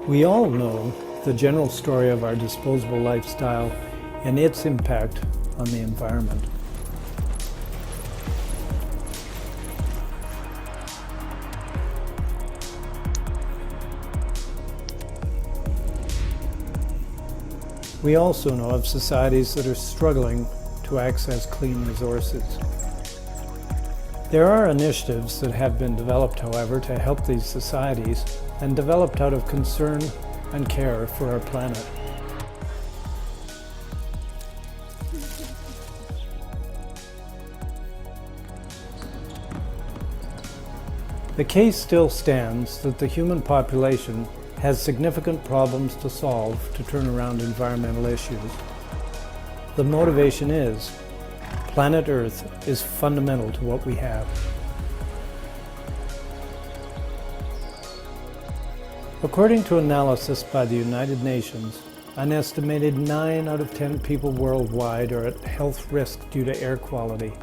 We all know the general story of our disposable lifestyle and its impact on the environment. We also know of societies that are struggling to access clean resources. There are initiatives that have been developed, however, to help these societies and developed out of concern and care for our planet. The case still stands that the human population has significant problems to solve to turn around environmental issues. The motivation is, planet Earth is fundamental to what we have. According to analysis by the United Nations, an estimated 9 out of 10 people worldwide are at health risk due to air quality.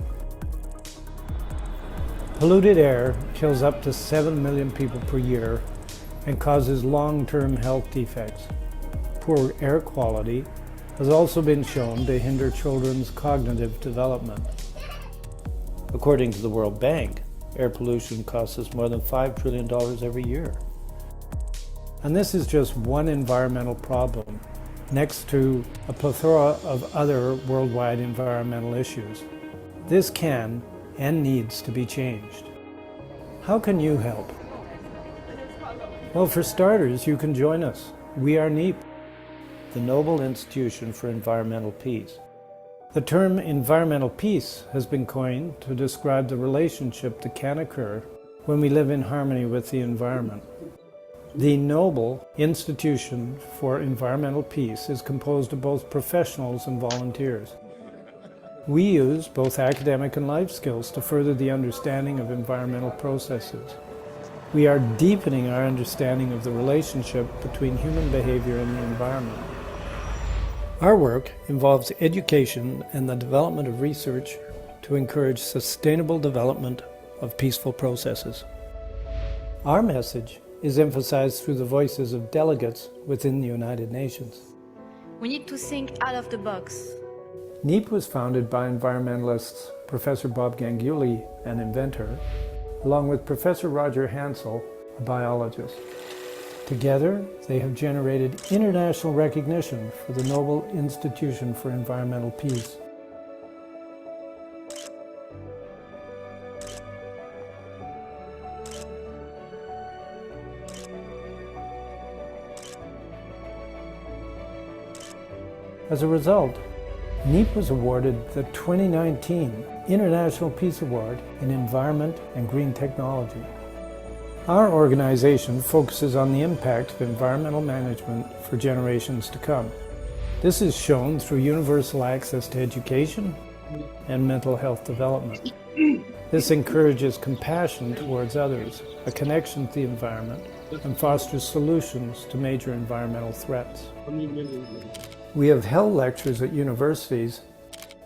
Polluted air kills up to 7 million people per year and causes long-term health defects. Poor air quality has also been shown to hinder children's cognitive development. According to the World Bank, air pollution costs us more than $5 trillion every year. And this is just one environmental problem, next to a plethora of other worldwide environmental issues. This can and needs to be changed. How can you help? Well, for starters, you can join us. We are NEEP, the Nobel Institution for Environmental Peace. The term environmental peace has been coined to describe the relationship that can occur when we live in harmony with the environment. The Nobel Institution for Environmental Peace is composed of both professionals and volunteers. We use both academic and life skills to further the understanding of environmental processes. We are deepening our understanding of the relationship between human behavior and the environment. Our work involves education and the development of research to encourage sustainable development of peaceful processes. Our message is emphasized through the voices of delegates within the United Nations. We need to think out of the box. NEEP was founded by environmentalists Professor Bob Ganguly, an inventor, along with Professor Roger Hansel, a biologist. Together, they have generated international recognition for the Nobel Institution for Environmental Peace. As a result, NEEP was awarded the 2019 International Peace Award in Environment and Green Technology. Our organization focuses on the impact of environmental management for generations to come. This is shown through universal access to education and mental health development. This encourages compassion towards others, a connection to the environment, and fosters solutions to major environmental threats. We have held lectures at universities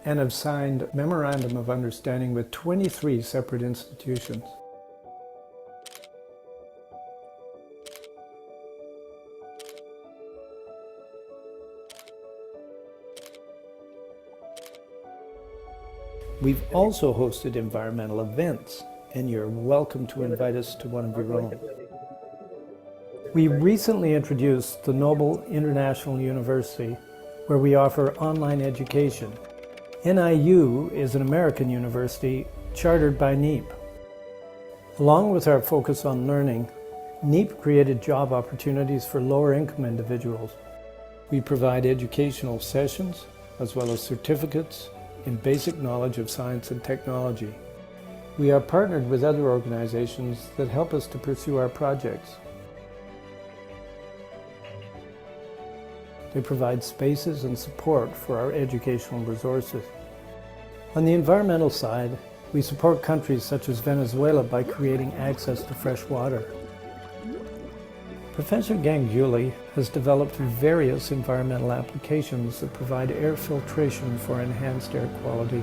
and have signed Memorandum of Understanding with 23 separate institutions. We've also hosted environmental events, and you're welcome to invite us to one of your own. We recently introduced the Nobel International University, where we offer online education. NIU is an American university chartered by NEEP. Along with our focus on learning, NEEP created job opportunities for lower-income individuals. We provide educational sessions as well as certificates in basic knowledge of science and technology. We are partnered with other organizations that help us to pursue our projects. They provide spaces and support for our educational resources. On the environmental side, we support countries such as Venezuela by creating access to fresh water. Professor Ganguly has developed various environmental applications that provide air filtration for enhanced air quality.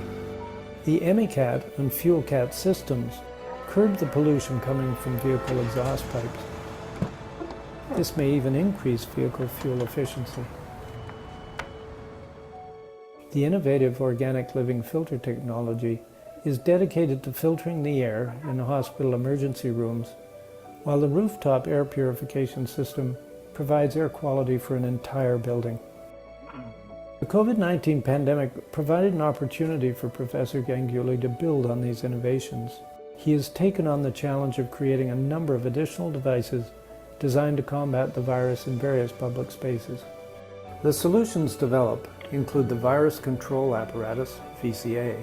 The EMICAT and FuelCat systems curb the pollution coming from vehicle exhaust pipes. This may even increase vehicle fuel efficiency. The innovative organic living filter technology is dedicated to filtering the air in hospital emergency rooms, while the rooftop air purification system provides air quality for an entire building. The COVID-19 pandemic provided an opportunity for Professor Ganguly to build on these innovations. He has taken on the challenge of creating a number of additional devices designed to combat the virus in various public spaces. The solutions developed include the Virus Control Apparatus, VCA,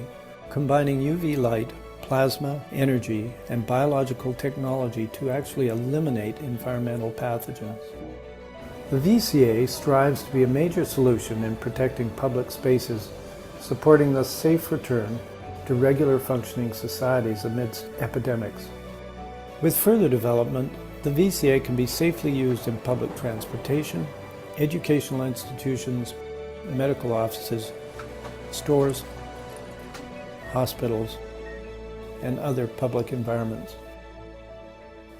combining UV light, plasma, energy, and biological technology to actually eliminate environmental pathogens. The VCA strives to be a major solution in protecting public spaces, supporting the safe return to regular functioning societies amidst epidemics. With further development, the VCA can be safely used in public transportation, educational institutions, medical offices, stores, hospitals, and other public environments.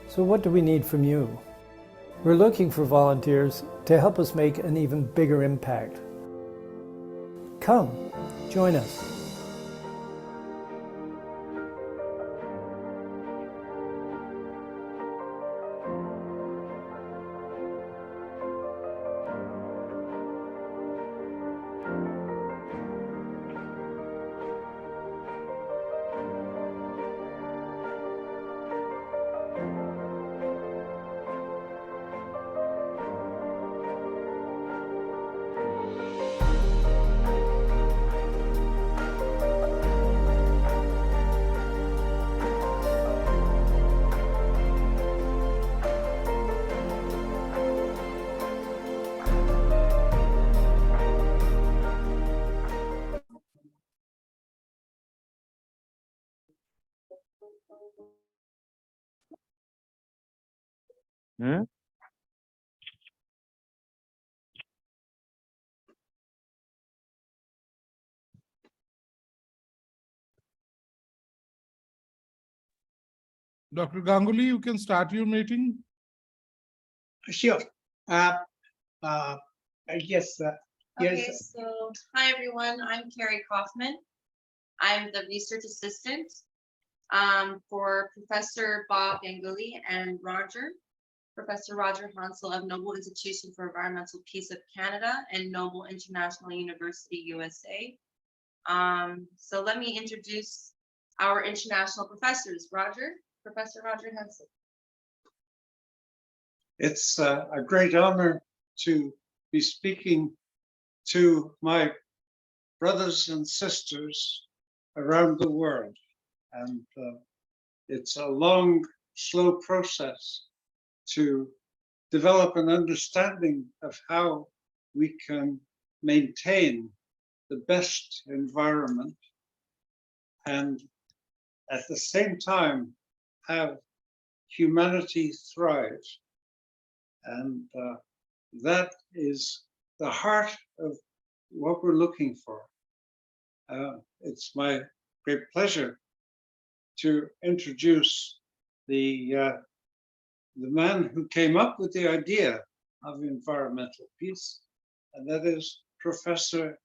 So what do we need from you? We're looking for volunteers to help us make an even bigger impact. Come, join us. Dr. Ganguly, you can start your meeting. Sure. Yes. Okay, so hi everyone, I'm Carrie Kaufman. I'm the research assistant for Professor Bob Ganguly and Professor Roger Hansel of Noble Institution for Environmental Peace of Canada and Noble International University, USA. So let me introduce our international professors. Professor Roger Hansel. It's a great honor to be speaking to my brothers and sisters around the world. And it's a long, slow process to develop an understanding of how we can maintain the best environment and at the same time have humanity thrive. And that is the heart of what we're looking for. It's my great pleasure to introduce the man who came up with the idea of environmental peace, and that is Professor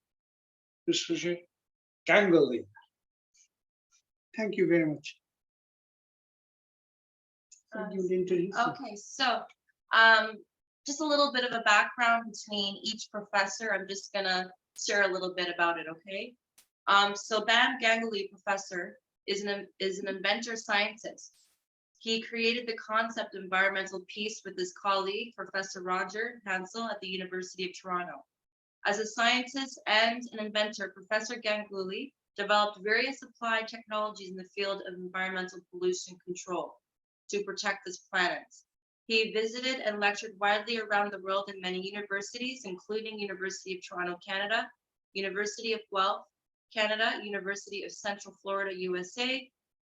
Ganguly. Thank you very much. Okay, so just a little bit of a background between each professor. I'm just gonna share a little bit about it, okay? So Bam Ganguly professor is an inventor scientist. He created the concept of environmental peace with his colleague, Professor Roger Hansel at the University of Toronto. As a scientist and an inventor, Professor Ganguly developed various applied technologies in the field of environmental pollution control to protect this planet. He visited and lectured widely around the world in many universities, including University of Toronto, Canada, University of Guelph, Canada, University of Central Florida, USA,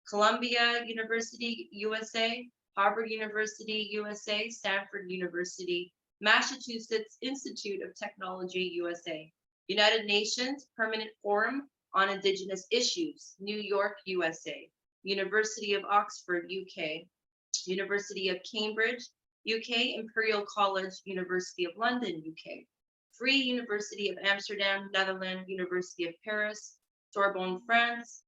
Columbia University, USA, Harvard University, USA, Stanford University, Massachusetts Institute of Technology, USA, United Nations Permanent Forum on Indigenous Issues, New York, USA, University of Oxford, UK, University of Cambridge, UK, Imperial College, University of London, UK, Free University of Amsterdam, Netherlands, University of Paris, Sorbonne, France,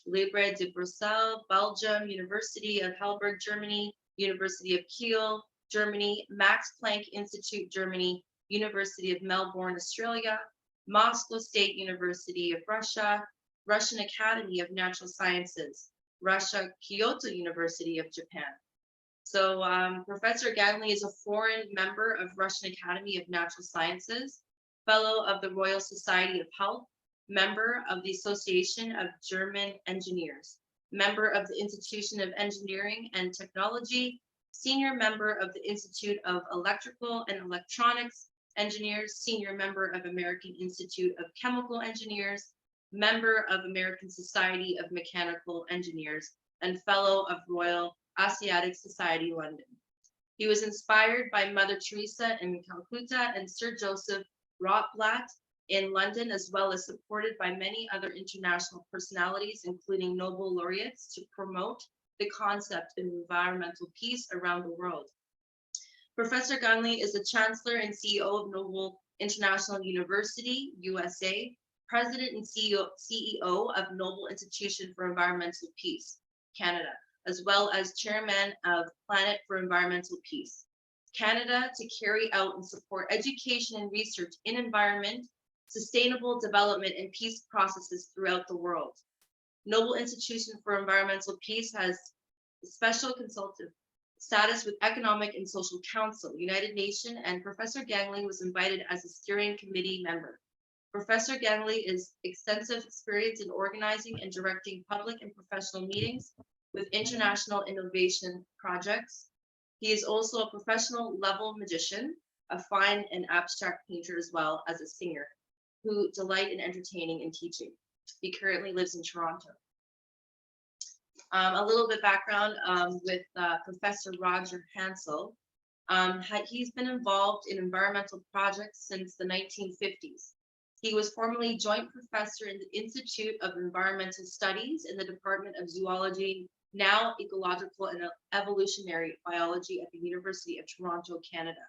Libre de Bruxelles, Belgium, University of Heidelberg, Germany, University of Kiel, Germany, Max Planck Institute, Germany, University of Melbourne, Australia, Moscow State University of Russia, Russian Academy of Natural Sciences, Russia, Kyoto University of Japan. So Professor Gangley is a foreign member of Russian Academy of Natural Sciences, fellow of the Royal Society of Health, member of the Association of German Engineers, member of the Institution of Engineering and Technology, senior member of the Institute of Electrical and Electronics Engineers, senior member of American Institute of Chemical Engineers, member of American Society of Mechanical Engineers, and fellow of Royal Asiatic Society, London. He was inspired by Mother Teresa in Calcutta and Sir Joseph Rotblat in London, as well as supported by many other international personalities, including Nobel laureates, to promote the concept of environmental peace around the world. Professor Gangley is the Chancellor and CEO of Noble International University, USA, President and CEO of Noble Institution for Environmental Peace, Canada, as well as Chairman of Planet for Environmental Peace, Canada, to carry out and support education and research in environment, sustainable development, and peace processes throughout the world. Noble Institution for Environmental Peace has special consultative status with Economic and Social Council, United Nations, and Professor Gangley was invited as a steering committee member. Professor Gangley is extensive experience in organizing and directing public and professional meetings with international innovation projects. He is also a professional level magician, a fine and abstract painter, as well as a singer who delight in entertaining and teaching. He currently lives in Toronto. A little bit background with Professor Roger Hansel. He's been involved in environmental projects since the 1950s. He was formerly joint professor in the Institute of Environmental Studies in the Department of Zoology, now Ecological and Evolutionary Biology at the University of Toronto, Canada.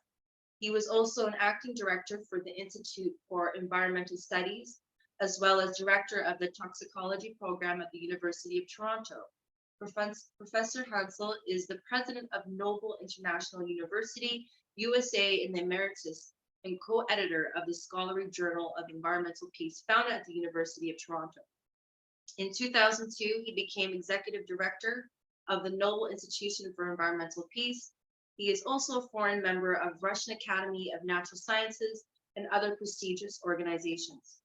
He was also an acting director for the Institute for Environmental Studies, as well as director of the toxicology program at the University of Toronto. Professor Hansel is the president of Noble International University, USA, and the emeritus and co-editor of the Scholarly Journal of Environmental Peace, founded at the University of Toronto. In 2002, he became executive director of the Noble Institution for Environmental Peace. He is also a foreign member of Russian Academy of Natural Sciences and other prestigious organizations.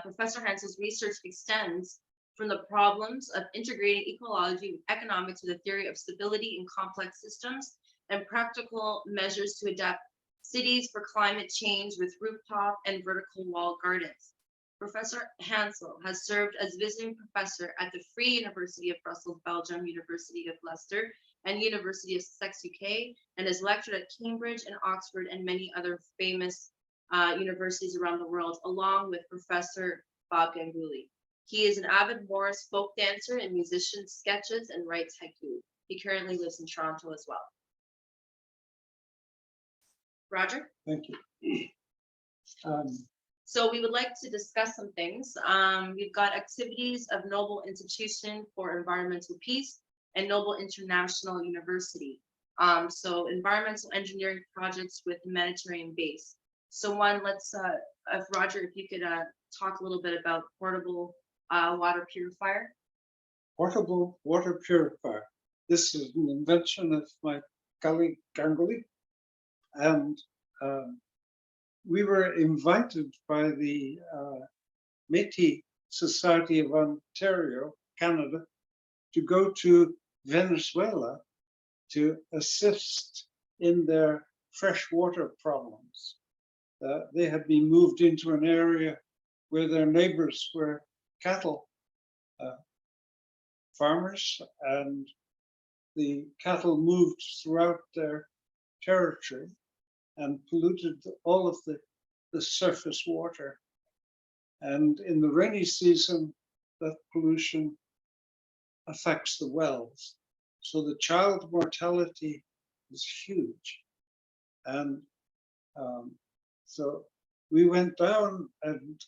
Professor Hansel's research extends from the problems of integrating ecology with economics with a theory of stability in complex systems and practical measures to adapt cities for climate change with rooftop and vertical wall gardens. Professor Hansel has served as visiting professor at the Free University of Brussels, Belgium, University of Leicester, and University of Sussex, UK, and has lectured at Cambridge and Oxford and many other famous universities around the world, along with Professor Bob Ganguly. He is an avid Morris folk dancer and musician, sketches and writes haiku. He currently lives in Toronto as well. Roger? Thank you. So we would like to discuss some things. We've got activities of Noble Institution for Environmental Peace and Noble International University. So environmental engineering projects with humanitarian base. So let's, if Roger, if you could talk a little bit about portable water purifier. Portable water purifier. This is an invention of my colleague Ganguly, and we were invited by the Métis Society of Ontario, Canada, to go to Venezuela to assist in their freshwater problems. They had been moved into an area where their neighbors were cattle farmers, and the cattle moved throughout their territory and polluted all of the surface water. And in the rainy season, that pollution affects the wells. So the child mortality was huge. And so we went down and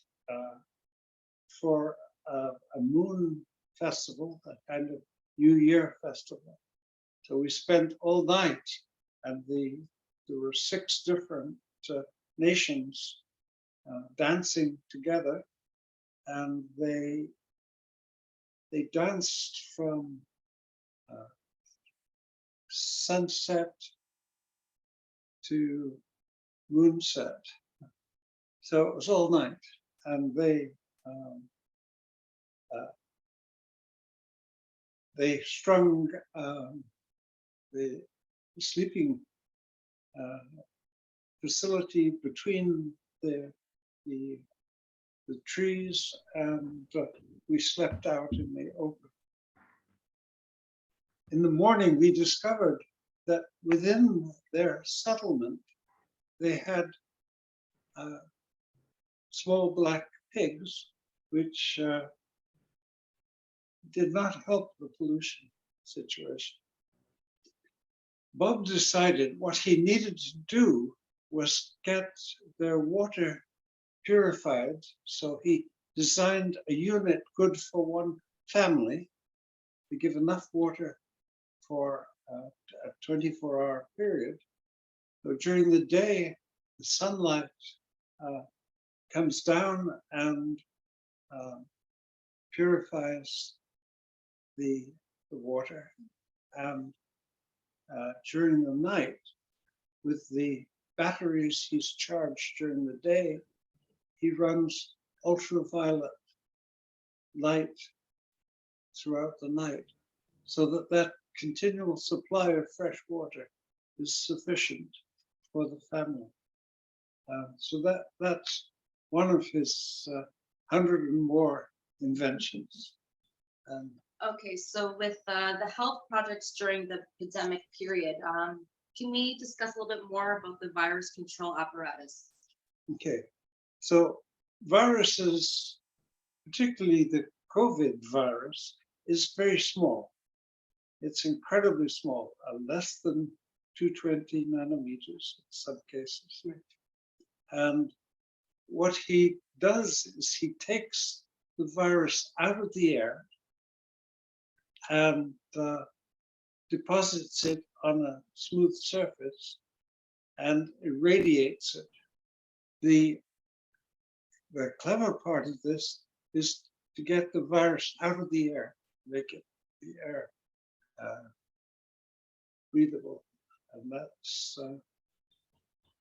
for a moon festival, a kind of New Year festival. So we spent all night, and there were 6 different nations dancing together, and they danced from sunset to moonset. So it was all night, and they strung the sleeping facility between the trees, and we slept out in the open. In the morning, we discovered that within their settlement, they had small black pigs, which did not help the pollution situation. Bob decided what he needed to do was get their water purified. So he designed a unit good for one family to give enough water for a 24-hour period. So during the day, the sunlight comes down and purifies the water. And during the night, with the batteries he's charged during the day, he runs ultraviolet light throughout the night, so that that continual supply of fresh water is sufficient for the family. So that's one of his 100 and more inventions. Okay, so with the health projects during the pandemic period, can we discuss a little bit more about the virus control apparatus? Okay, so viruses, particularly the COVID virus, is very small. It's incredibly small, less than 220 nanometers in some cases. And what he does is he takes the virus out of the air and deposits it on a smooth surface and irradiates it. The clever part of this is to get the virus out of the air, make it the air breathable. And that's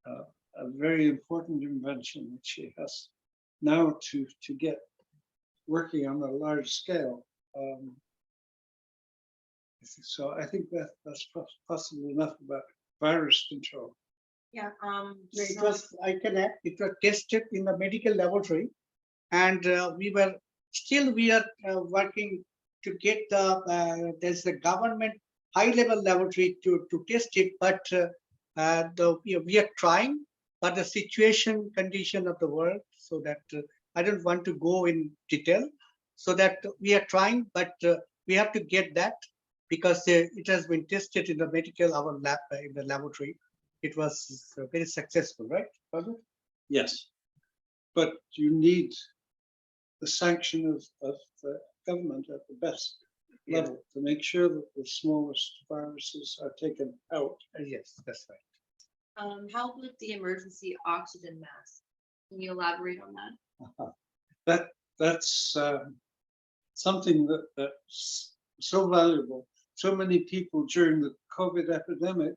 a very important invention which he has now to get working on a large scale. So I think that's possibly enough about virus control. Yeah. It was, I can add, it was tested in the medical laboratory, and we are working to get there's a government high-level laboratory to test it, but we are trying, but the situation condition of the world, so that I don't want to go in detail, so that we are trying, but we have to get that, because it has been tested in the medical our lab in the laboratory. It was very successful, right? Yes, but you need the sanction of the government at the best level to make sure that the smallest viruses are taken out. Yes, that's right. How with the emergency oxygen mask? Can you elaborate on that? That's something that's so valuable. So many people during the COVID epidemic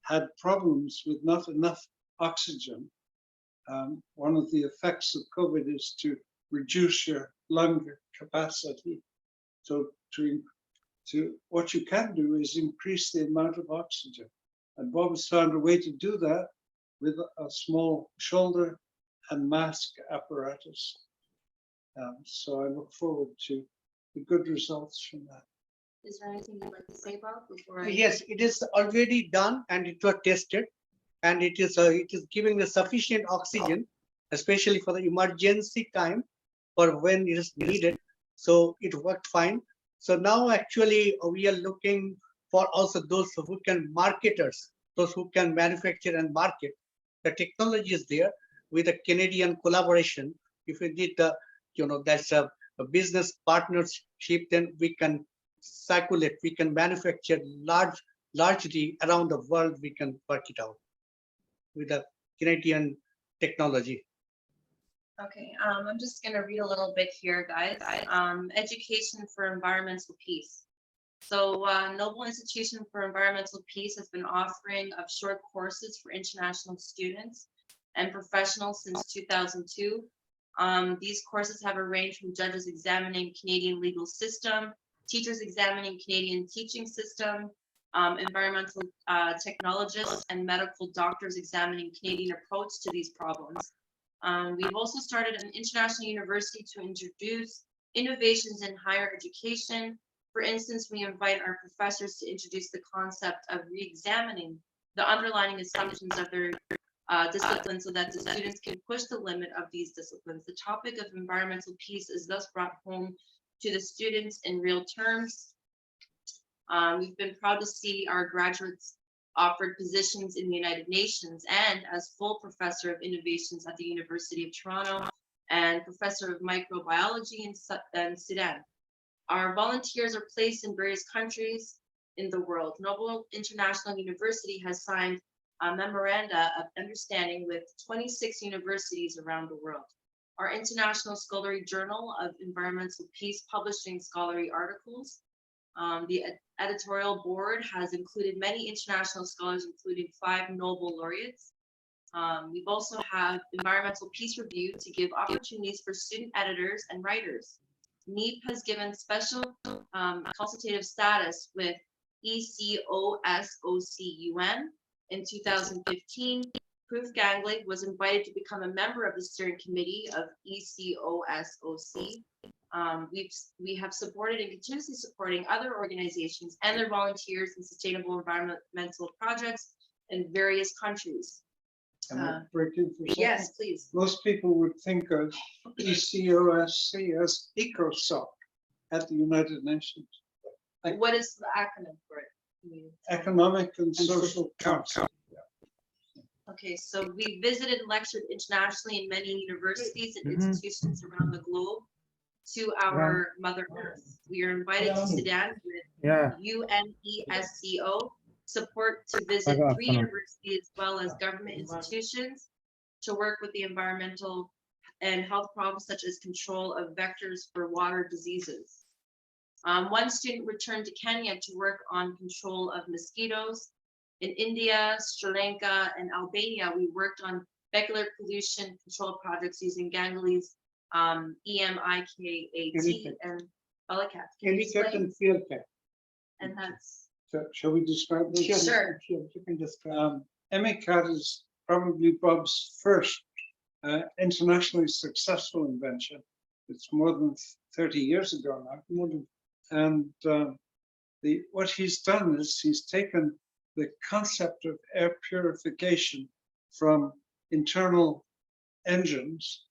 had problems with not enough oxygen. One of the effects of COVID is to reduce your lung capacity. So what you can do is increase the amount of oxygen. And Bob has found a way to do that with a small shoulder and mask apparatus. So I look forward to the good results from that. Is there anything you'd like to say about before I? Yes, it is already done and it was tested, and it is giving the sufficient oxygen, especially for the emergency time, for when it is needed. So it worked fine. So now actually we are looking for also those who can marketers, those who can manufacture and market. The technology is there with a Canadian collaboration. If we need the, that's a business partnership, then we can circulate, we can manufacture largely around the world, we can work it out with the Canadian technology. Okay, I'm just gonna read a little bit here, guys. Education for environmental peace. So Noble Institution for Environmental Peace has been offering of short courses for international students and professionals since 2002. These courses have a range from judges examining Canadian legal system, teachers examining Canadian teaching system, environmental technologists and medical doctors examining Canadian approach to these problems. We've also started an international university to introduce innovations in higher education. For instance, we invite our professors to introduce the concept of re-examining the underlying assumptions of their disciplines so that the students can push the limit of these disciplines. The topic of environmental peace is thus brought home to the students in real terms. We've been proud to see our graduates offered positions in the United Nations and as full professor of innovations at the University of Toronto and professor of microbiology in Sudan. Our volunteers are placed in various countries in the world. Noble International University has signed a memoranda of understanding with 26 universities around the world. Our international scholarly journal of environmental peace publishing scholarly articles. The editorial board has included many international scholars, including 5 Nobel laureates. We've also have Environmental Peace Review to give opportunities for student editors and writers. NEEP has given special consultative status with ECOSOCUN in 2015. Proof Gangley was invited to become a member of the steering committee of ECOSOC. We have supported and continuously supporting other organizations and their volunteers in sustainable environmental projects in various countries. Can I break in for a second? Yes, please. Most people would think of ECOSC as ECOSOC at the United Nations. What is the acronym for it? Economic and Social Council. Okay, so we visited and lectured internationally in many universities and institutions around the globe to our Mother Earth. We are invited to Sudan with UNESCO support to visit 3 universities as well as government institutions to work with the environmental and health problems such as control of vectors for water diseases. One student returned to Kenya to work on control of mosquitoes. In India, Sri Lanka, and Albania, we worked on specular pollution control projects using Ganguly's EMIKAT and Balakat. EMIKAT and FieldCat. And that's So, shall we describe this? Sure. You can describe. EMIKAT is probably Bob's first internationally successful invention. It's more than 30 years ago now. And what he's done is he's taken the concept of air purification from internal engines,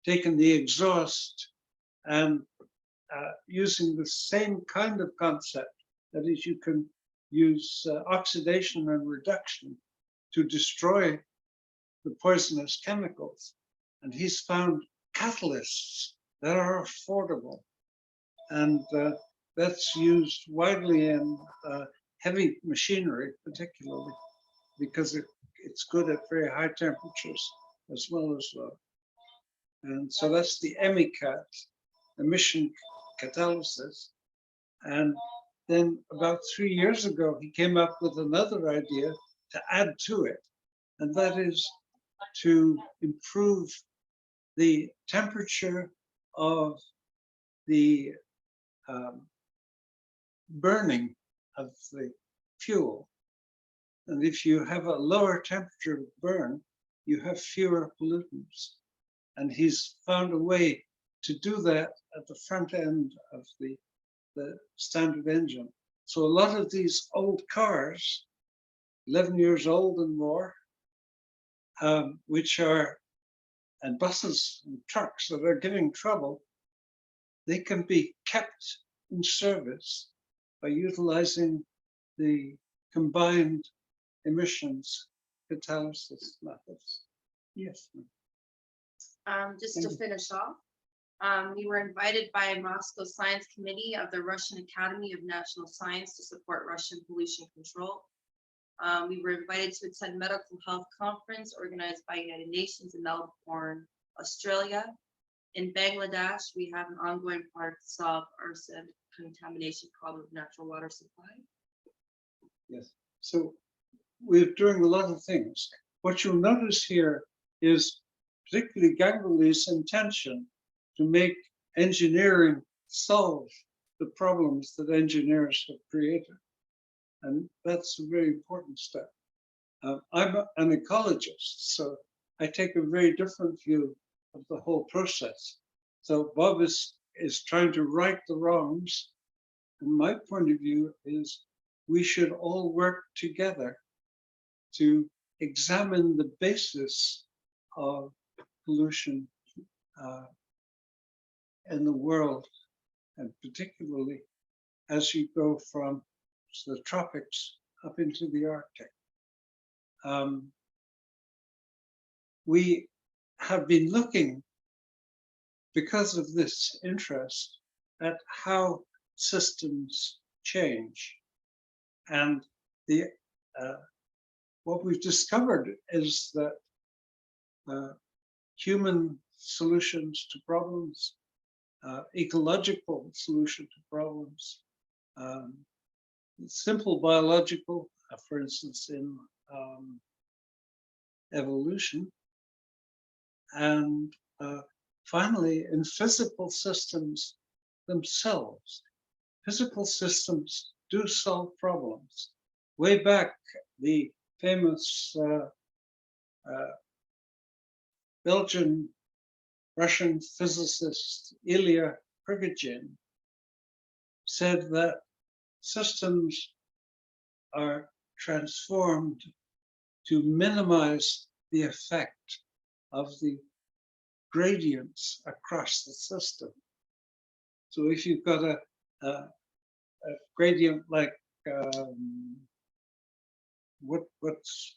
taken the exhaust, and using the same kind of concept, that is, you can use oxidation and reduction to destroy the poisonous chemicals. And he's found catalysts that are affordable. And that's used widely in heavy machinery, particularly, because it's good at very high temperatures as well as low. And so that's the EMIKAT, emission catalysis. And then about 3 years ago, he came up with another idea to add to it, and that is to improve the temperature of the burning of the fuel. And if you have a lower temperature burn, you have fewer pollutants. And he's found a way to do that at the front end of the standard engine. So a lot of these old cars, 11 years old and more, and buses and trucks that are giving trouble, they can be kept in service by utilizing the combined emissions catalysis methods. Yes. Just to Thank you. finish off, we were invited by Moscow Science Committee of the Russian Academy of National Science to support Russian pollution control. We were invited to attend medical health conference organized by United Nations in Melbourne, Australia. In Bangladesh, we have an ongoing project to solve arsenic contamination problem of natural water supply. Yes. So we're doing a lot of things. What you'll notice here is particularly Ganguly's intention to make engineering solve the problems that engineers have created. And that's a very important step. I'm an ecologist, so I take a very different view of the whole process. So Bob is trying to right the wrongs. And my point of view is we should all work together to examine the basis of pollution in the world, and particularly as you go from the tropics up into the Arctic. We have been looking, because of this interest, at how systems change. And what we've discovered is that human solutions to problems, ecological solution to problems, simple biological, for instance, in evolution, and finally in physical systems themselves. Physical systems do solve problems. Way back, the famous Belgian-Russian physicist Ilya Prigogine said that systems are transformed to minimize the effect of the gradients across the system. So if you've got a gradient like what's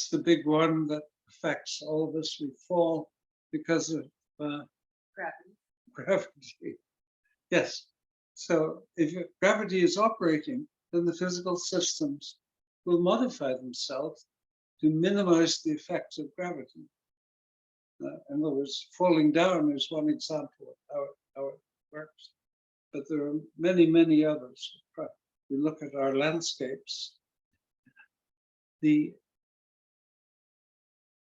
the big one that affects all of us? We fall because of gravity. Yes. So if gravity is operating, then the physical systems will modify themselves to minimize the effects of gravity. In other words, falling down is one example of how it works. But there are many, many others. We look at our landscapes. The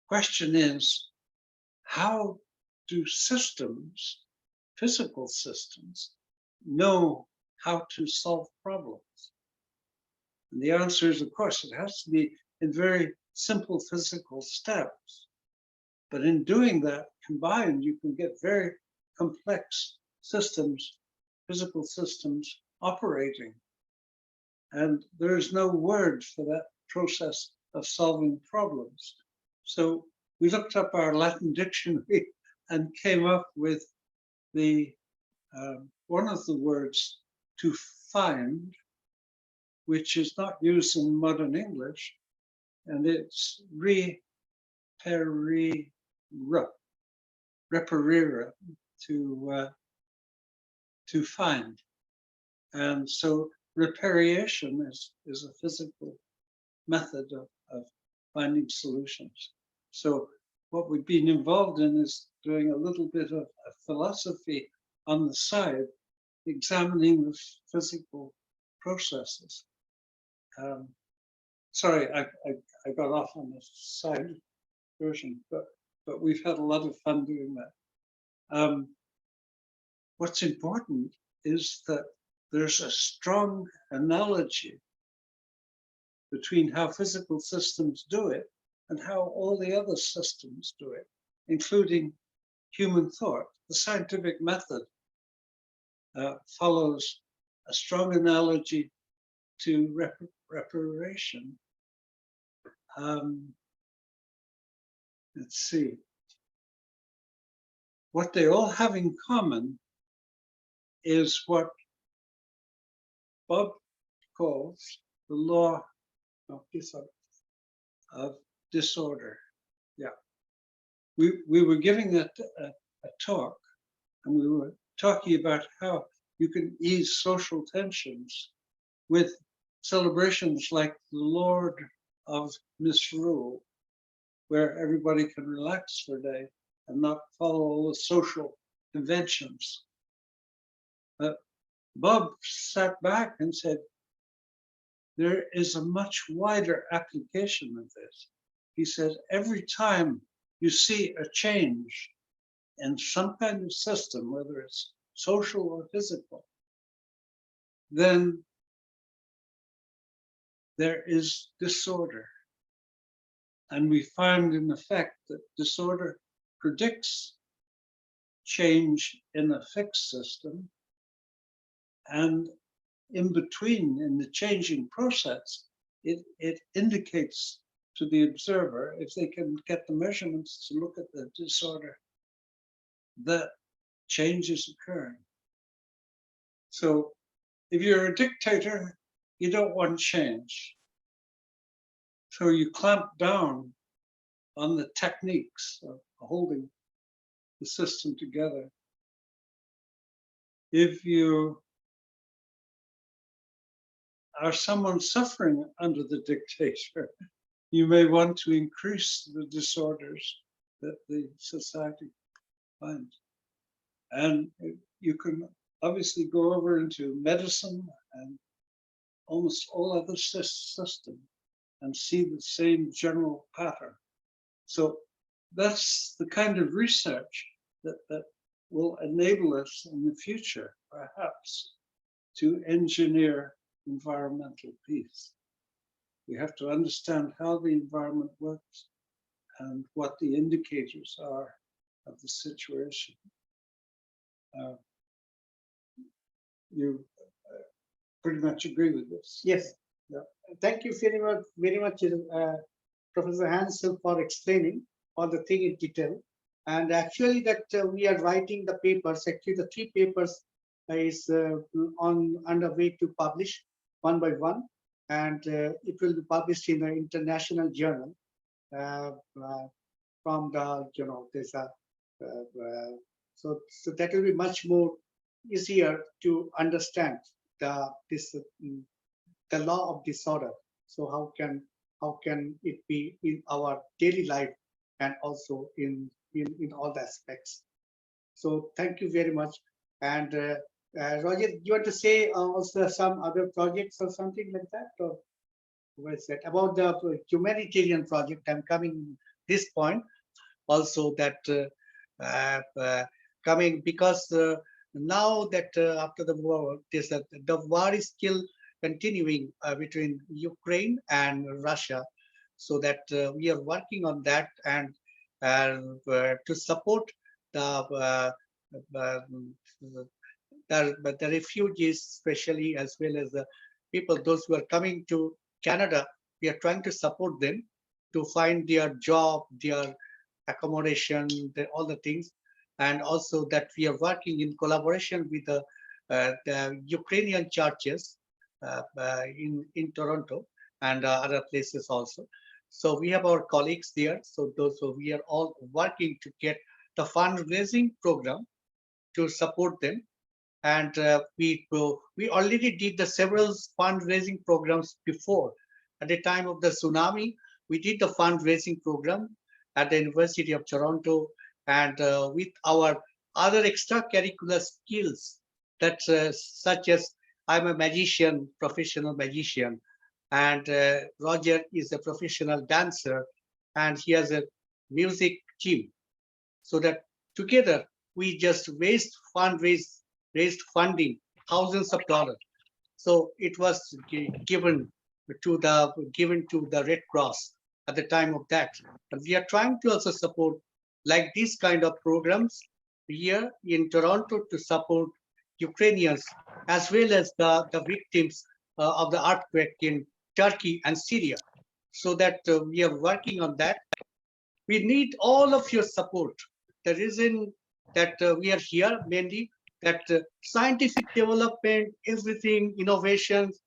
question is, how do systems, physical systems, know how to solve problems? And the answer is, of course, it has to be in very simple physical steps. But in doing that, combined, you can get very complex systems, physical systems operating. And there is no word for that process of solving problems. So we looked up our Latin dictionary and came up with the one of the words, to find, which is not used in modern English, and it's reparere, to find. And so reparation is a physical method of finding solutions. So what we've been involved in is doing a little bit of philosophy on the side, examining the physical processes. Sorry, I got off on the side version, but we've had a lot of fun doing that. What's important is that there's a strong analogy between how physical systems do it and how all the other systems do it, including human thought. The scientific method follows a strong analogy to reparation. Let's see. What they all have in common is what Bob calls the law of disorder. Yeah. We were giving a talk, and we were talking about how you can ease social tensions with celebrations like the Lord of Misrule, where everybody can relax for a day and not follow all the social conventions. Bob sat back and said, there is a much wider application of this. He says, every time you see a change in some kind of system, whether it's social or physical, then there is disorder. And we find in effect that disorder predicts change in a fixed system, and in between, in the changing process, it indicates to the observer, if they can get the measurements to look at the disorder, that change is occurring. So if you're a dictator, you don't want change. So you clamp down on the techniques of holding the system together. If you are someone suffering under the dictator, you may want to increase the disorders that the society finds. And you can obviously go over into medicine and almost all other systems and see the same general pattern. So that's the kind of research that will enable us in the future, perhaps, to engineer environmental peace. We have to understand how the environment works and what the indicators are of the situation. You pretty much agree with this? Yes. Yeah. Thank you very much, Professor Hansel, for explaining all the thing in detail. And actually, that we are writing the papers. Actually, the 3 papers is underway to publish one by one, and it will be published in an international journal from the there's a so that will be much more easier to understand the law of disorder. So how can it be in our daily life and also in all the aspects. So thank you very much. And Roger, you want to say also some other projects or something like that, or what is that about the humanitarian project? I'm coming this point also, that coming because now that after the war, the war is still continuing between Ukraine and Russia, so that we are working on that and to support the refugees, especially, as well as the people, those who are coming to Canada. We are trying to support them to find their job, their accommodation, all the things, and also that we are working in collaboration with the Ukrainian churches in Toronto and other places also. So we have our colleagues there. So we are all working to get the fundraising program to support them. And we already did the several fundraising programs before. At the time of the tsunami, we did the fundraising program at the University of Toronto, and with our other extracurricular skills, that such as I'm a magician, professional magician, and Roger is a professional dancer, and he has a music team. So that together we just raised funding, thousands of dollars. So it was given to the Red Cross at the time of that. And we are trying to also support like these kind of programs here in Toronto to support Ukrainians as well as the victims of the earthquake in Turkey and Syria. So that we are working on that. We need all of your support. The reason that we are here mainly that scientific development, everything, innovations,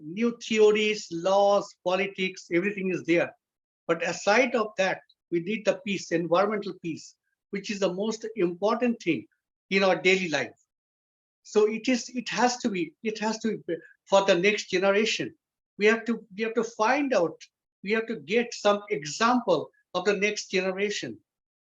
new theories, laws, politics, everything is there. But aside of that, we need the peace, environmental peace, which is the most important thing in our daily life. So it has to be for the next generation. We have to find out, we have to get some example of the next generation,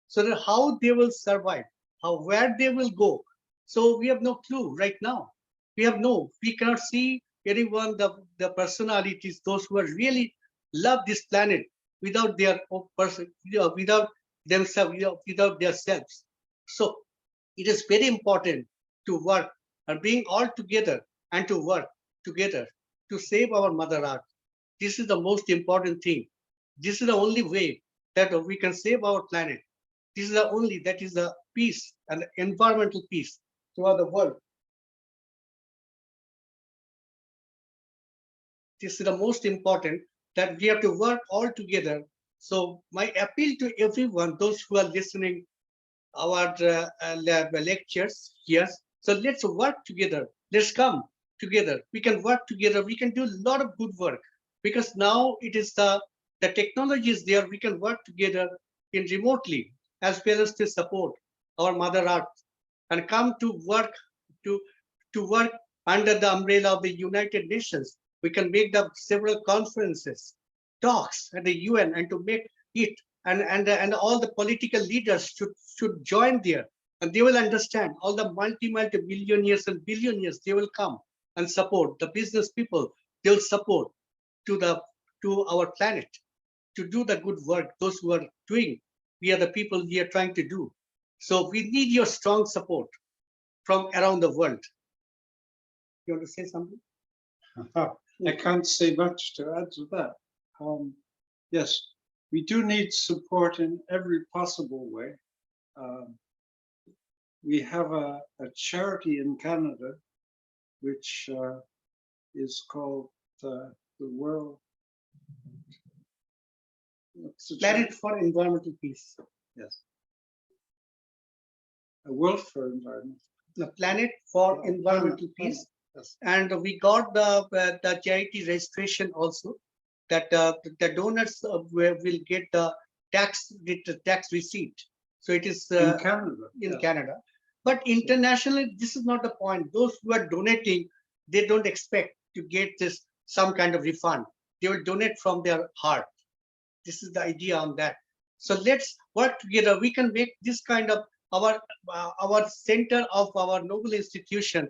so that how they will survive, where they will go. So we have no clue right now. We cannot see anyone, the personalities, those who are really love this planet without their own person, without themselves, without their selves. So it is very important to work and being all together and to work together to save our Mother Earth. This is the most important thing. This is the only way that we can save our planet. This is that is the peace and environmental peace throughout the world. This is the most important, that we have to work all together. So my appeal to everyone, those who are listening our lectures, yes. So let's work together. Let's come together. We can work together. We can do a lot of good work, because now it is the technology is there. We can work together in remotely, as well as to support our Mother Earth and come to work to work under the umbrella of the United Nations. We can make the several conferences, talks at the UN, and to make it, and all the political leaders should join there, and they will understand. All the multi-billionaires and billionaires, they will come and support the business people. They will support to our planet, to do the good work. Those who are doing, we are the people we are trying to do. So we need your strong support from around the world. You want to say something? I can't say much to add to that. Yes, we do need support in every possible way. We have a charity in Canada, which is called the World Planet for Environmental Peace. Yes, a World for Environment. The Planet for Environmental Peace. Yes. And we got the charity registration also, that the donors will get the tax receipt. So it is In Canada. in yes. Canada. But internationally, this is not the point. Those who are donating, they don't expect to get this some kind of refund. They will donate from their heart. This is the idea on that. So let's work together. We can make this kind of our center of our noble institution,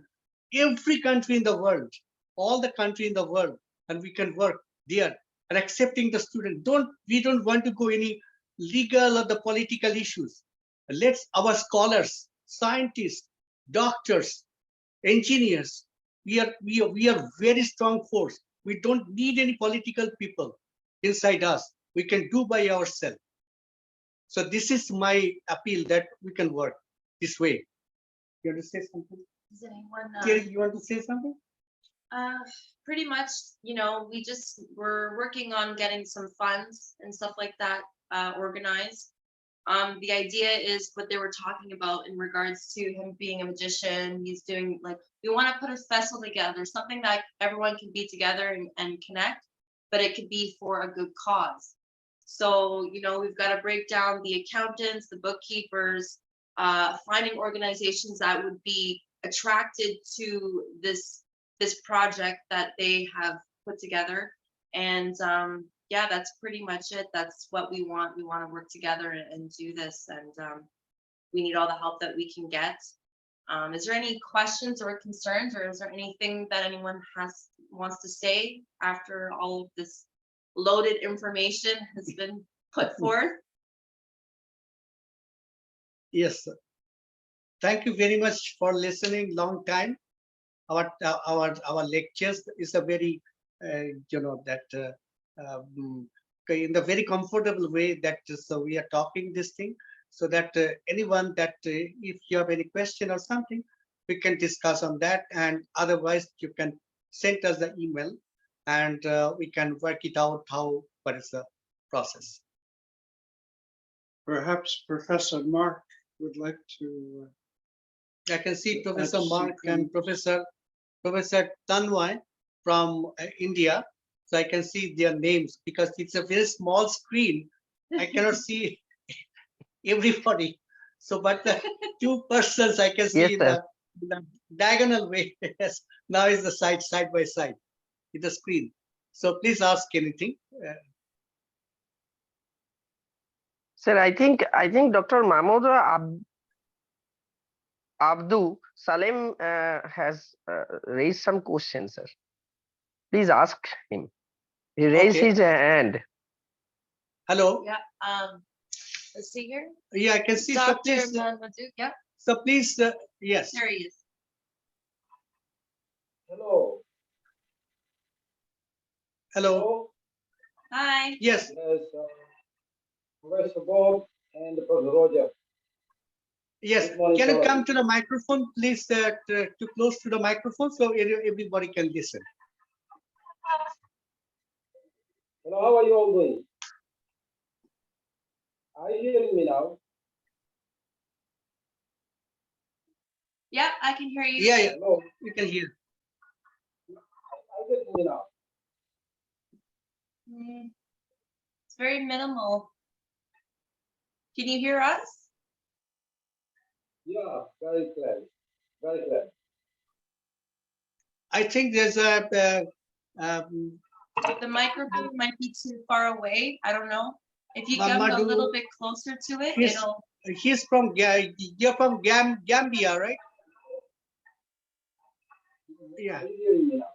every country in the world, all the country in the world, and we can work there and accepting the student. We don't want to go any legal or the political issues. Let's our scholars, scientists, doctors, engineers. We are very strong force. We don't need any political people inside us. We can do by ourselves. So this is my appeal, that we can work this way. You want to say something? Does anyone, Thierry, you want to say something? pretty much, we're working on getting some funds and stuff like that organized. The idea is what they were talking about in regards to him being a magician. He's doing, like, we want to put a festival together, something that everyone can be together and connect, but it could be for a good cause. So, we've got to break down the accountants, the bookkeepers, finding organizations that would be attracted to this project that they have put together. And yeah, that's pretty much it. That's what we want. We want to work together and do this, and we need all the help that we can get. Is there any questions or concerns, or is there anything that anyone wants to say after all of this loaded information has been put forth? Yes, sir. Thank you very much for listening. Long time. Our lectures is a very in the very comfortable way that so we are talking this thing, so that anyone that if you have any question or something, we can discuss on that, and otherwise you can send us the email, and we can work it out what is the process. Perhaps Professor Mark would like to. I can see Professor That's Mark and Professor Tanwai. from India, so I can see their names because it's a very small screen. I cannot see everybody. So, but the two persons I can see Yes, in sir. the diagonal way. Yes, now is the side by side with the screen. So please ask anything. Sir, I think Dr. Mahmoud Abdu Salem has raised some questions, sir. Please ask him. He raised Okay. his hand. Hello. Yeah, let's see here. Yeah, I can see. So Dr. please, Mahmoud, yeah, so please, yes. there he is. Hello. Hello. Hi. Yes. Yes, Professor Bob and Professor Roger. Yes. Good morning, Can you all of come you. to the microphone, please, to close to the microphone so everybody can listen. Hello, how are you all doing? Are you hearing me now? Yeah, I can hear you. Yeah, yeah, Hello, you can hear. are you getting me now? It's very minimal. Can you hear us? Yeah, very clear. Very clear. I think there's a The microphone might be too far away. I don't know. If you come a Mamadou, little bit closer to it, he's, it'll. he's from you're from Gambia, right? Yeah, Are you hearing me now?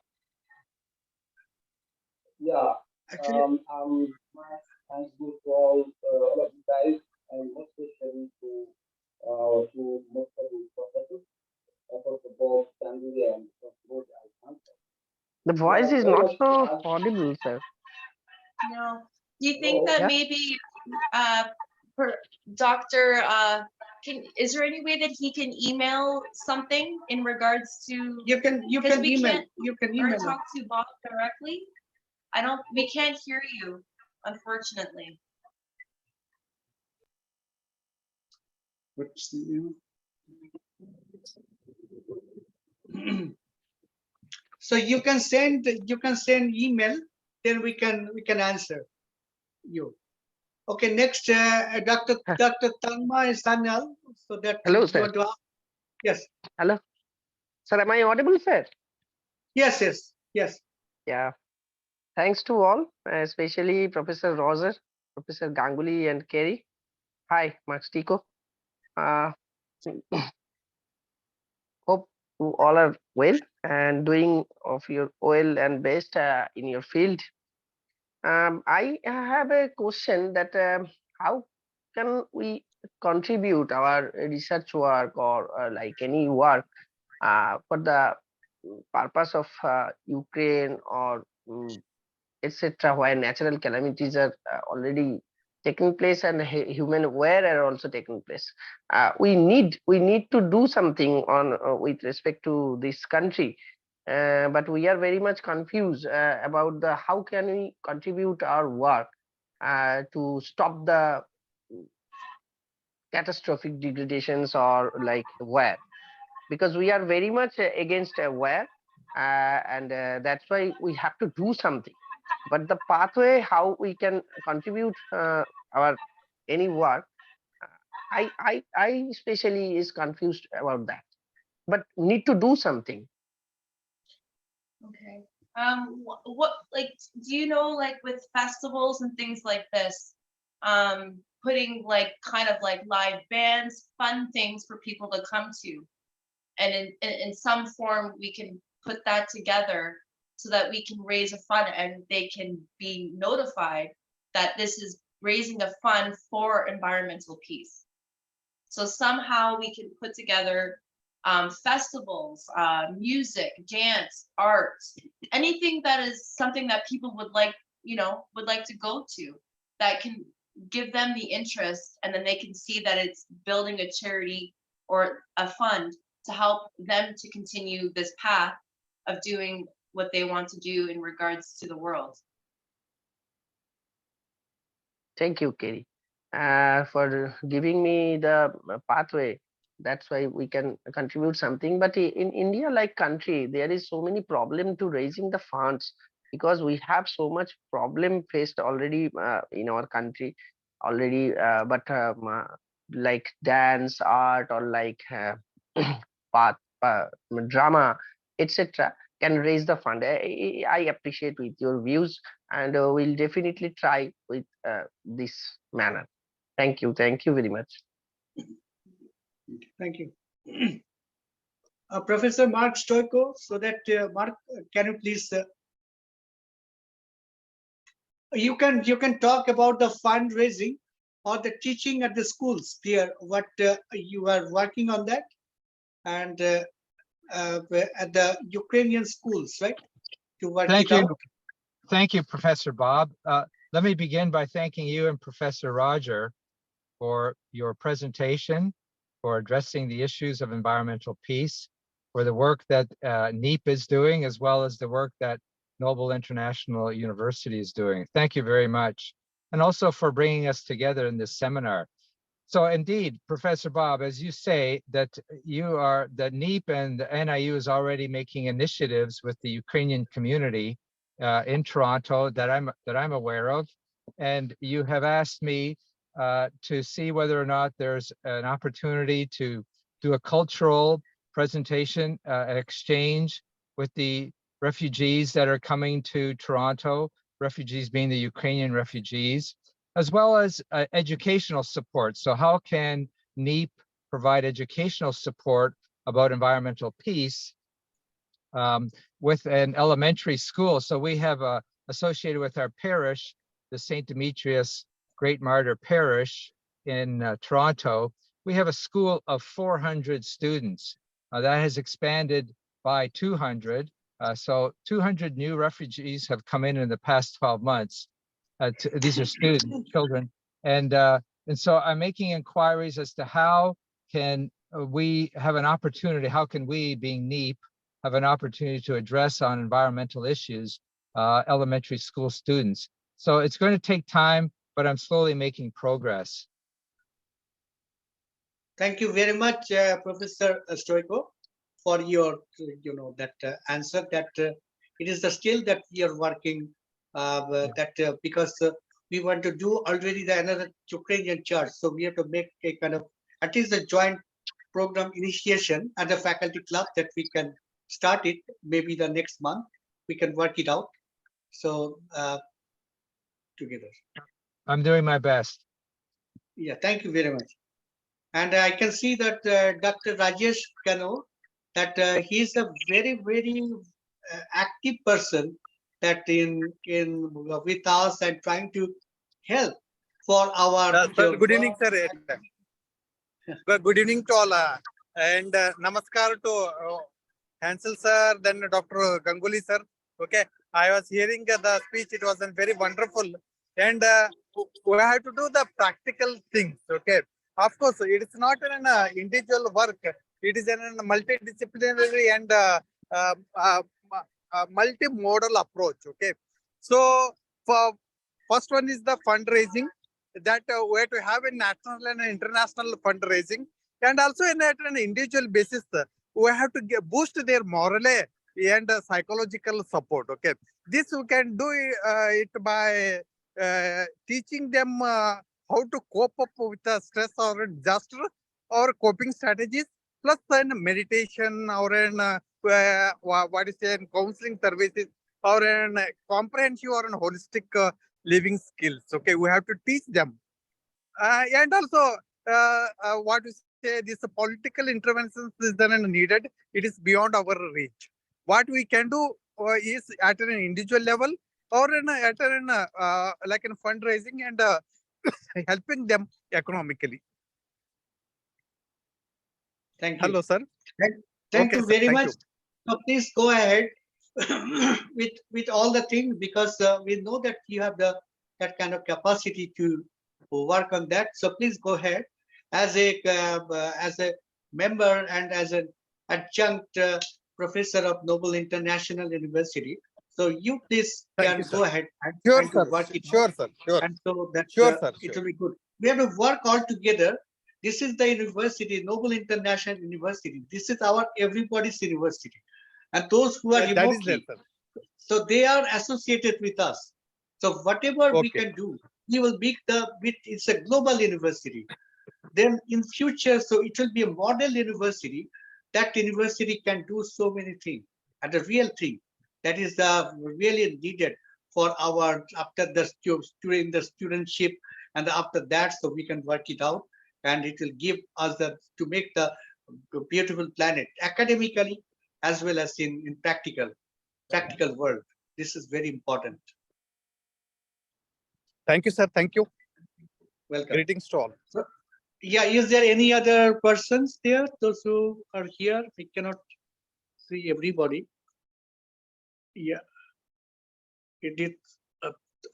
Yeah. actually, Thanks to all of you guys, and most especially to most of the professors, Professor Bob, Tanguy, and Professor Roger. I thank them. The We voice are is very not much so glad. audible, sir. No. Do you think Hello. that Yeah. maybe Doctor is there any way that he can email something in regards to you can because we email. can't You can or email. talk to Bob directly? We can't hear you, unfortunately. What's the So you can send email, then we can answer you. Okay, next, Dr. Tanma Sanyal. So that Hello, you sir. want to ask? Yes, Hello. Sir, am I audible, sir? yes. Yeah. Thanks to all, especially Professor Roger, Professor Ganguly, and Kerry. Hi, Max Tico. Uh, hope you all are well and doing of your well and best in your field. I have a question that how can we contribute our research work or like any work for the purpose of Ukraine or etc., where natural calamities are already taking place and human aware are also taking place. We need to do something on with respect to this country, but we are very much confused about the how can we contribute our work to stop the catastrophic degradations or like where, because we are very much against war, and that's why we have to do something. But the pathway how we can contribute our any work, I especially is confused about that. But need to do something. Okay. What like do you know like with festivals and things like this, putting like kind of like live bands, fun things for people to come to, and in some form we can put that together so that we can raise a fund and they can be notified that this is raising a fund for environmental peace. So somehow we can put together festivals, music, dance, art, anything that is something that people would like, would like to go to, that can give them the interest, and then they can see that it's building a charity or a fund to help them to continue this path of doing what they want to do in regards to the world. Thank you, Kerry, for giving me the pathway That's why we can contribute something. But in India, like country, there is so many problem to raising the funds, because we have so much problem faced already in our country already. Like dance, art, or like path, drama, etc., can raise the fund. I appreciate with your views, and we'll definitely try with this manner. Thank you very much. Thank you. Professor Mark Stoiko, so that Mark, can you please you can talk about the fundraising or the teaching at the schools there, what you are working on that, and at the Ukrainian schools, right, to work Thank it you. out. Thank you, Professor Bob. Let me begin by thanking you and Professor Roger for your presentation, for addressing the issues of environmental peace, for the work that NEEP is doing, as well as the work that Noble International University is doing. Thank you very much. And also for bringing us together in this seminar. So indeed, Professor Bob, as you say, that the NEEP and the NIU is already making initiatives with the Ukrainian community in Toronto that I'm aware of, and you have asked me to see whether or not there's an opportunity to do a cultural presentation, an exchange with the refugees that are coming to Toronto, refugees being the Ukrainian refugees, as well as educational support. So how can NEEP provide educational support about environmental peace with an elementary school? So we have associated with our parish, the St. Demetrius Great Martyr Parish in Toronto, we have a school of 400 students. That has expanded by 200. So 200 new refugees have come in the past 12 months. These are students, children, and so I'm making inquiries as to how can we have an opportunity, how can we, being NEEP, have an opportunity to address on environmental issues elementary school students. So it's going to take time, but I'm slowly making progress. Thank you very much, Professor Stoiko, for your that answer, that it is the skill that we are working because we want to do already the another Ukrainian church, so we have to make a kind of at least a joint program initiation at the faculty club that we can start it maybe the next month. We can work it out. So together. I'm doing my best. Yeah, thank you very much. And I can see that Dr. Rajesh Kano, that he's a very, very active person that in with us and trying to help for our. Sir, good evening, sir. Good evening to all. And namaskar to Hansel sir, then Dr. Ganguly sir. Okay, I was hearing the speech. It was very wonderful. And we have to do the practical things. Okay, of course, it is not an individual work. It is a multidisciplinary and multimodal approach. Okay, so for first one is the fundraising, that we have to have a national and international fundraising, and also at an individual basis we have to boost their morale and psychological support. Okay, this we can do it by teaching them how to cope up with stress or disaster or coping strategies, plus then meditation or an what is it, counseling services, or an comprehensive or an holistic living skills. Okay, we have to teach them, and also what we say, this political interventions is then needed. It is beyond our reach. What we can do is at an individual level or at an like in fundraising and helping them economically. Thank you. Hello, sir. Thank Okay, you sir, very thank much. you. So please go ahead with all the things, because we know that you have that kind of capacity to work on that. So please go ahead as a member and as an adjunct professor of Noble International University. So you please Thank you, can go ahead and Sure, try to sir. work it Sure, out, sir. Sure. and so that Sure, sir. it Sure. will be good. We have to work all together, This is the university, Noble International University. This is our everybody's university. And those who are That is there, remotely, sir. so they are associated with us. So whatever we Okay. can do, we will make it's a global university. Then in future, so it will be a model university. That university can do so many things. And the real thing that is really needed for our after the during the studentship, and after that, so we can work it out, and it will give us to make the beautiful planet academically as well as in practical world. This is very important. Thank you, sir. Thank you. Welcome. Greetings to all. So, yeah, is there any other persons there? Those who are here, we cannot see everybody. Yeah, Edith,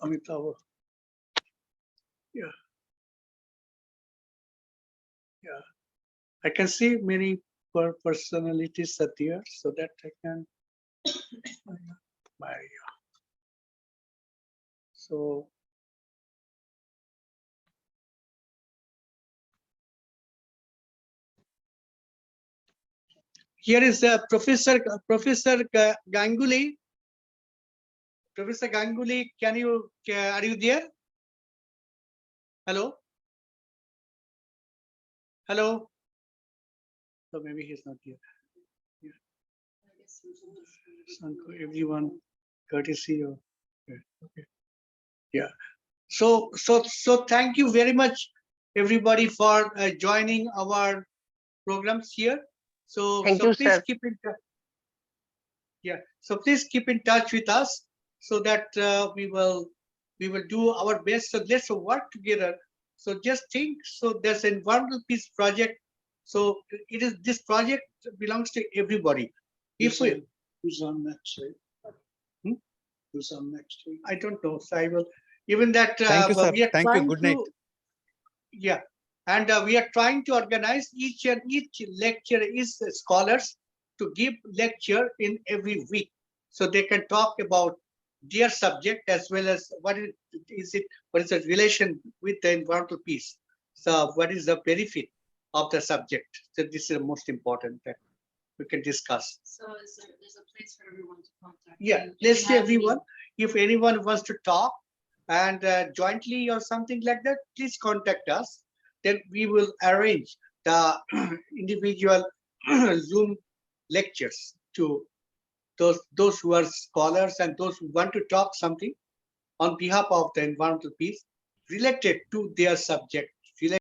Amitabh. Yeah, yeah. I can see many personalities are there, so that I can. So. Here is Professor Ganguly. Professor Ganguly, are you there? Hello? Hello? So maybe he's not here. Yeah. Everyone, courtesy. Okay. Yeah. So thank you very much, everybody, for joining our programs here. So Thank you, please sir. keep in touch. Yeah. So please keep in touch with us so that we will do our best. So let's work together. So just think. So there's an environmental peace project. So this project belongs to everybody. If we who's on next week? Who's on next week? I don't know. So I will even that. Thank you, sir. We are Thank you. trying Good night. Yeah, and we are trying to organize each lecture is scholars to give lecture in every week, so they can talk about their subject as well as what is the relation with the environmental peace. So what is the benefit of the subject? So this is the most important that we can discuss. So there's a place for everyone to contact. Yeah, you. let's If see you have any- everyone. If anyone wants to talk and jointly or something like that, please contact us. Then we will arrange the individual Zoom lectures to those who are scholars and those who want to talk something on behalf of the environmental peace related to their subject